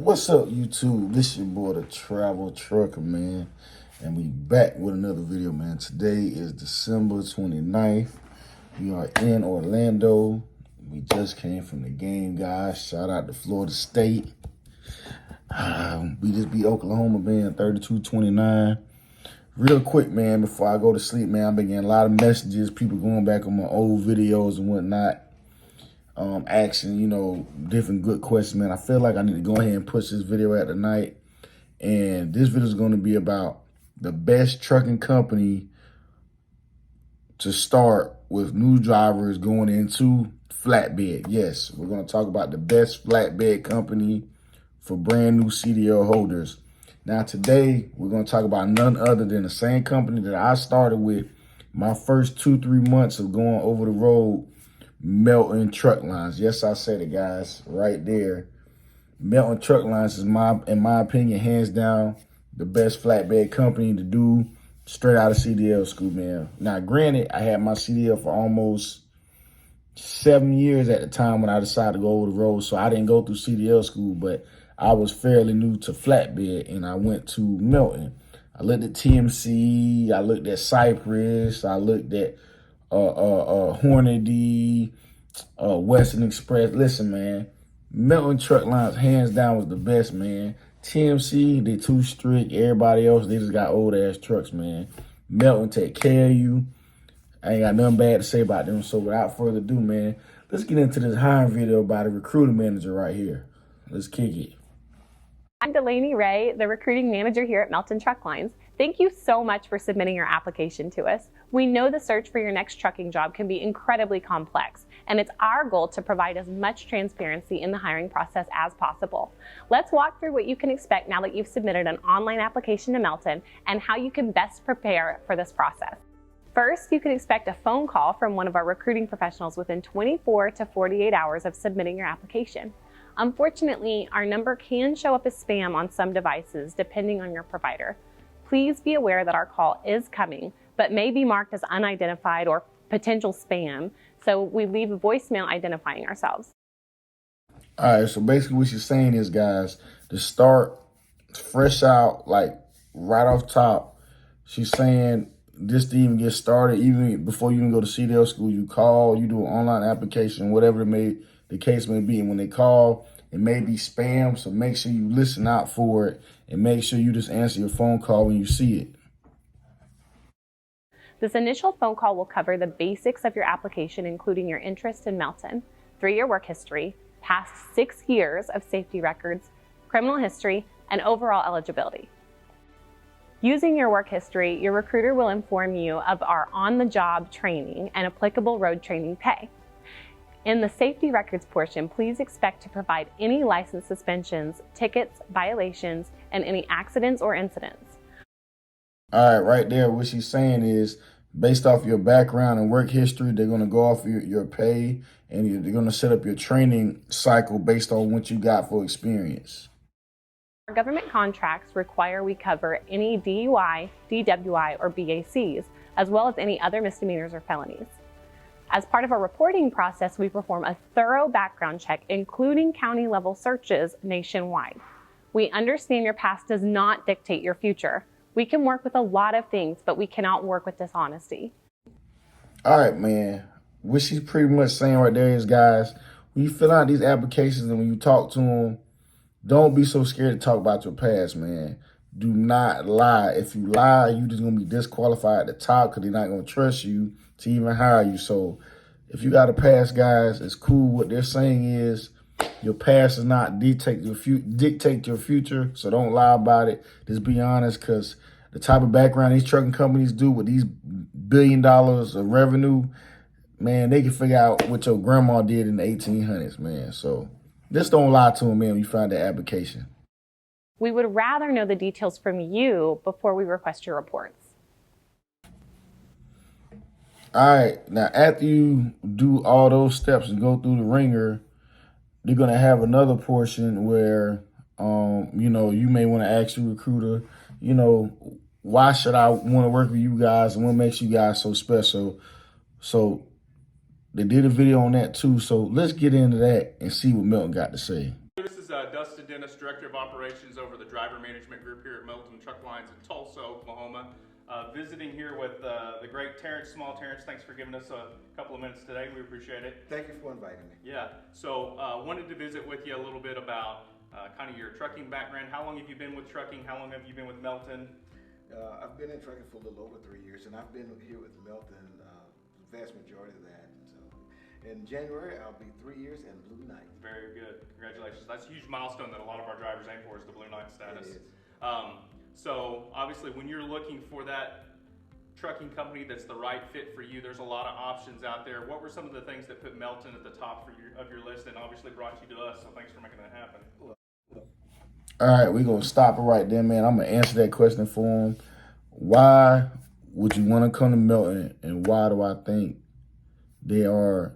What's up, YouTube? This your boy, the Travel Trucker, man. And we back with another video, man. Today is December 29th. We are in Orlando. We just came from the game, guys. Shout out to Florida State. We just beat Oklahoma, man, 32-29. Real quick, man, before I go to sleep, man, I've been getting a lot of messages, people going back on my old videos and whatnot. Asking, different good questions, man. I feel like I need to go ahead and push this video out tonight. And this video is going to be about the best trucking company to start with new drivers going into flatbed. Yes, we're going to talk about the best flatbed company for brand new CDL holders. Now, today, we're going to talk about none other than the same company that I started with my first 2-3 months of going over the road, Melton Truck Lines. Yes, I said it, guys, right there. Melton Truck Lines is, in my opinion, hands down, the best flatbed company to do straight out of CDL school, man. Now, granted, I had my CDL for almost 7 years at the time when I decided to go over the road, so I didn't go through CDL school, but I was fairly new to flatbed, and I went to Melton. I looked at TMC, I looked at Cypress, I looked at Hornady, Western Express. Listen, man, Melton Truck Lines, hands down, was the best, man. TMC, they too strict. Everybody else, they just got old-ass trucks, man. Melton take care of you. I ain't got nothing bad to say about them. So without further ado, man, let's get into this hiring video by the recruiting manager right here. Let's kick it. I'm Delaney Ray, the recruiting manager here at Melton Truck Lines. Thank you so much for submitting your application to us. We know the search for your next trucking job can be incredibly complex, and it's our goal to provide as much transparency in the hiring process as possible. Let's walk through what you can expect now that you've submitted an online application to Melton and how you can best prepare for this process. First, you can expect a phone call from one of our recruiting professionals within 24 to 48 hours of submitting your application. Unfortunately, our number can show up as spam on some devices depending on your provider. Please be aware that our call is coming, but may be marked as unidentified or potential spam, so we leave a voicemail identifying ourselves. All right, so basically what she's saying is, guys, to start fresh out, like right off top, she's saying this to even get started, even before you even go to CDL school, you call, you do an online application, whatever the case may be. And when they call, it may be spam, so make sure you listen out for it and make sure you just answer your phone call when you see it. This initial phone call will cover the basics of your application, including your interest in Melton, 3-year work history, past 6 years of safety records, criminal history, and overall eligibility. Using your work history, your recruiter will inform you of our on-the-job training and applicable road training pay. In the safety records portion, please expect to provide any license suspensions, tickets, violations, and any accidents or incidents. All right, right there, what she's saying is, based off your background and work history, they're going to go off your pay, and they're going to set up your training cycle based on what you got for experience. Our government contracts require we cover any DUI, DWI, or BACs, as well as any other misdemeanors or felonies. As part of our reporting process, we perform a thorough background check, including county-level searches nationwide. We understand your past does not dictate your future. We can work with a lot of things, but we cannot work with dishonesty. All right, man. What she's pretty much saying right there is, guys, when you fill out these applications and when you talk to them, don't be so scared to talk about your past, man. Do not lie. If you lie, you're just going to be disqualified at the top because they're not going to trust you to even hire you. So if you got a past, guys, it's cool. What they're saying is your past does not dictate your future, so don't lie about it. Just be honest, because the type of background these trucking companies do with these $1 billion of revenue, man, they can figure out what your grandma did in the 1800s, man. So Just don't lie to them, man, when you find that application. We would rather know the details from you before we request your reports. All right, now after you do all those steps and go through the ringer, they're gonna have another portion where, you may want to ask your recruiter, why should I want to work with you guys and what makes you guys so special? So they did a video on that too. So let's get into that and see what Milton got to say. This is Dustin Dennis, Director of Operations over the Driver Management Group here at Milton Truck Lines in Tulsa, Oklahoma. Visiting here with the great Terrence Small. Terrence, thanks for giving us a couple of minutes today. We appreciate it. Thank you for inviting me. Yeah, so wanted to visit with you a little bit about kind of your trucking background. How long have you been with trucking? How long have you been with Melton? I've been in trucking for a little over 3 years, and I've been here with Melton the vast majority of that. So in January, I'll be 3 years and Blue Knight. Very good. Congratulations. That's a huge milestone that a lot of our drivers aim for, is the Blue Knight status. It is. So obviously when you're looking for that trucking company that's the right fit for you, there's a lot of options out there. What were some of the things that put Melton at the top of your list and obviously brought you to us? So thanks for making that happen. All right, we're going to stop it right there, man. I'm going to answer that question for him. Why would you want to come to Melton, and why do I think they are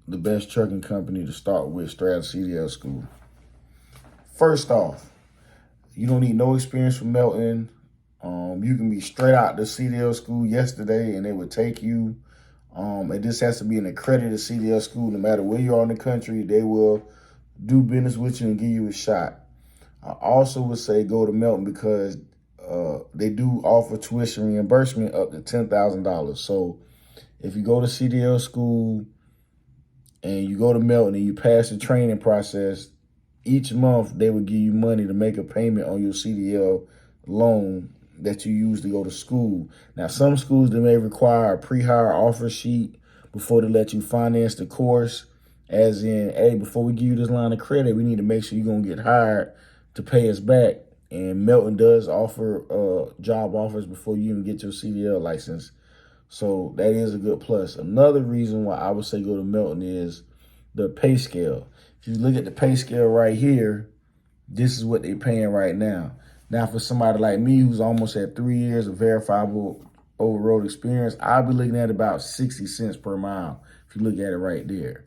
the best trucking company to start with straight out of CDL school? First off, you don't need no experience from Melton. You can be straight out the CDL school yesterday and they would take you. It just has to be an accredited CDL school. No matter where you are in the country, they will do business with you and give you a shot. I also would say go to Melton because they do offer tuition reimbursement up to $10,000. So if you go to CDL school and you go to Melton and you pass the training process, each month they would give you money to make a payment on your CDL loan that you use to go to school. Now, some schools, they may require a pre-hire offer sheet before they let you finance the course, as in, hey, before we give you this line of credit, we need to make sure you're going to get hired to pay us back. And Melton does offer job offers before you even get your CDL license. So that is a good plus. Another reason why I would say go to Melton is the pay scale. If you look at the pay scale right here, this is what they're paying right now. Now, for somebody like me who's almost at 3 years of verifiable over-road experience, I'll be looking at about 60 cents per mile if you look at it right there.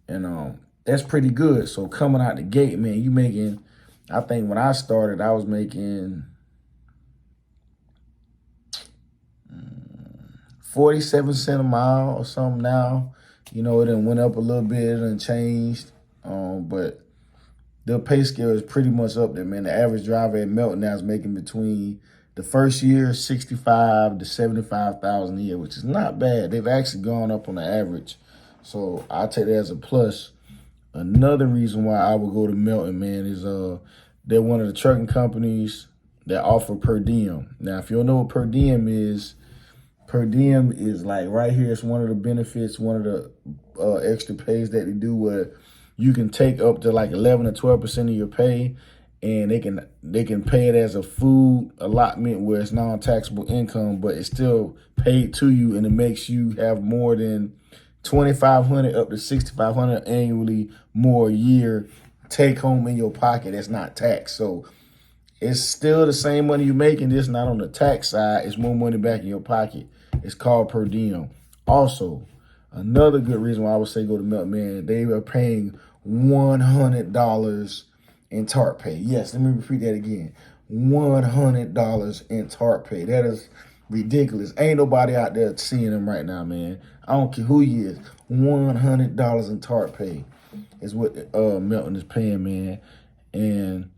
And that's pretty good. So coming out the gate, man, you making, I think when I started, I was making 47 cents a mile or something now. It done went up a little bit, it done changed. But the pay scale is pretty much up there, man. The average driver at Melton now is making between the first year $65,000 to $75,000 a year, which is not bad. They've actually gone up on the average. So I take that as a plus. Another reason why I would go to Melton, man, is they're one of the trucking companies that offer per diem. Now, if you don't know what per diem is like right here. It's one of the benefits, one of the extra pays that they do where you can take up to like 11 or 12% of your pay, and they can pay it as a food allotment where it's non-taxable income, but it's still paid to you, and it makes you have more than $2,500 up to $6,500 annually more a year take home in your pocket. That's not taxed. So it's still the same money you're making, just not on the tax side. It's more money back in your pocket. It's called per diem. Also, another good reason why I would say go to Melton, man, they are paying $100 in TARP pay. Yes, let me repeat that again. $100 in TARP pay. That is ridiculous. Ain't nobody out there seeing them right now, man. I don't care who he is. $100 in TARP pay is what Melton is paying, man. And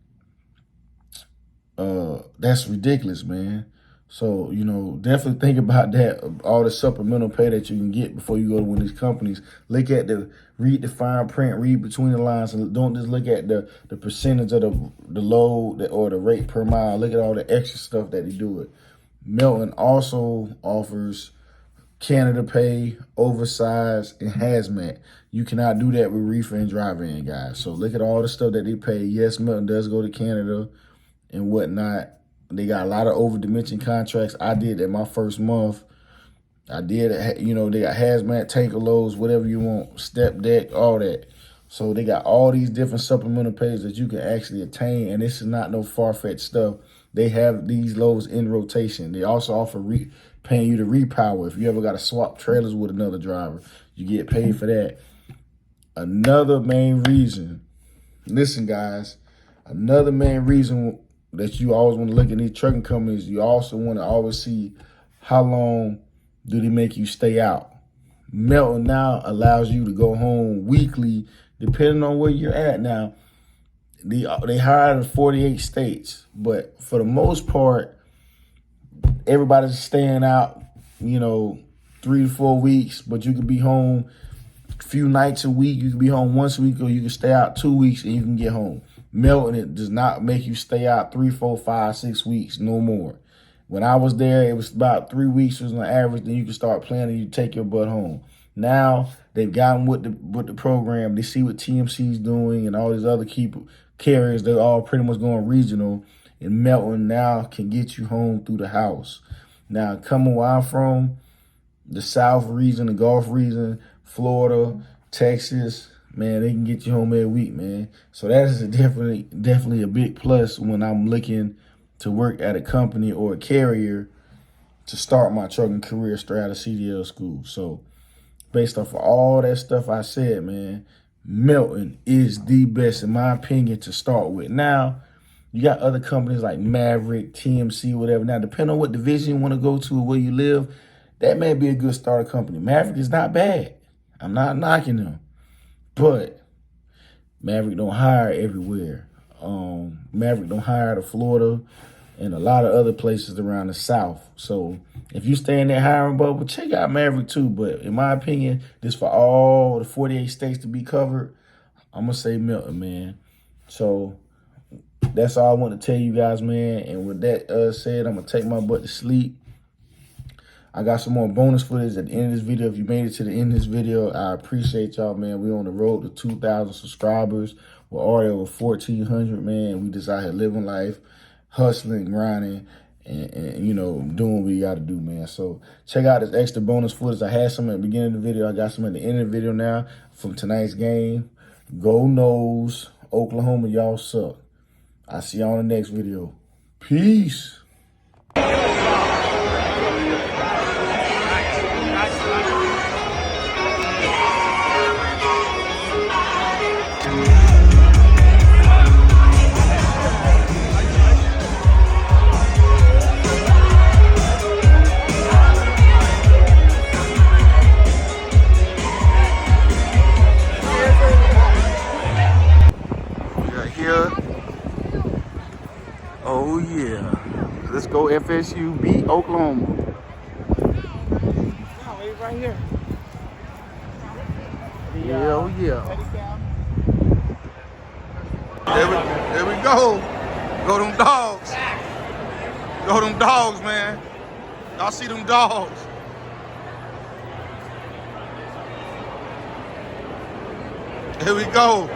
that's ridiculous, man. So, definitely think about that, all the supplemental pay that you can get before you go to one of these companies. Read the fine print, read between the lines, and don't just look at the percentage of the load or the rate per mile. Look at all the extra stuff that they do it. Melton also offers Canada pay, oversized, and hazmat. You cannot do that with reefer and drive-in, guys. So look at all the stuff that they pay. Yes, Melton does go to Canada and whatnot. They got a lot of over-dimension contracts. I did that my first month. I did, they got hazmat, tanker loads, whatever you want, step deck, all that. So they got all these different supplemental pays that you can actually attain, and this is not no far-fetched stuff. They have these loads in rotation. They also offer paying you to repower. If you ever got to swap trailers with another driver, you get paid for that. Another main reason, listen guys, another main reason that you always want to look at these trucking companies, you also want to always see how long do they make you stay out. Melton now allows you to go home weekly, depending on where you're at now. They hire in 48 states, but for the most part, everybody's staying out, 3 to 4 weeks, but you could be home a few nights a week. You can be home once a week, or you can stay out 2 weeks and you can get home. Melton, it does not make you stay out 3, 4, 5, 6 weeks, no more. When I was there, it was about 3 weeks was on average. Then you can start planning. You take your butt home. Now they've gotten with the program. They see what TMC's doing and all these other carriers. They're all pretty much going regional. And Melton now can get you home through the house. Now coming where I'm from, the South region, the Gulf region, Florida, Texas, man, they can get you home every week, man. So that is definitely a big plus when I'm looking to work at a company or a carrier to start my trucking career straight out of CDL school. So based off of all that stuff I said, man, Melton is the best, in my opinion, to start with. Now, you got other companies like Maverick, TMC, whatever. Now, depending on what division you want to go to or where you live, that may be a good starter company. Maverick is not bad. I'm not knocking them. But Maverick don't hire everywhere. Maverick don't hire to Florida and a lot of other places around the South. So if you stay in that hiring bubble, check out Maverick too. But in my opinion, this for all the 48 states to be covered, I'm going to say Melton, man. So that's all I want to tell you guys, man. And with that said, I'm going to take my butt to sleep. I got some more bonus footage at the end of this video. If you made it to the end of this video, I appreciate y'all, man. We're on the road to 2,000 subscribers. We're already over 1,400, man. We just out here living life, hustling, grinding, and doing what we got to do, man. So check out this extra bonus footage. I had some at the beginning of the video. I got some at the end of the video now from tonight's game. Go Noles. Oklahoma, y'all suck. I'll see y'all in the next video. Peace. Oh yeah, let's go FSU beat Oklahoma. Oh, right here. Hell yeah. There we go. Go them dogs. Go them dogs, man. Y'all see them dogs. Here we go.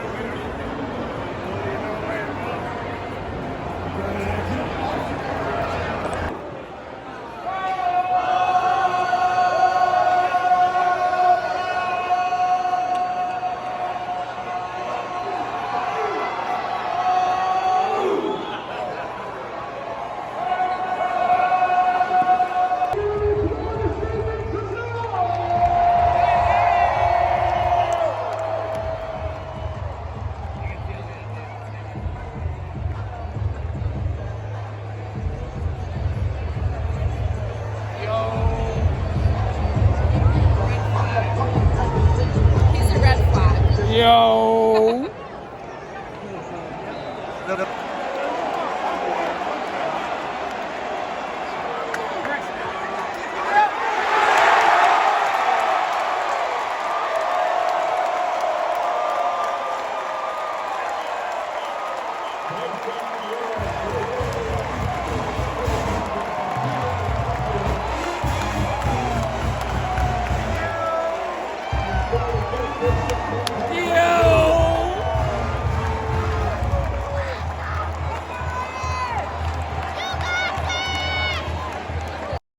Yo. Thank you.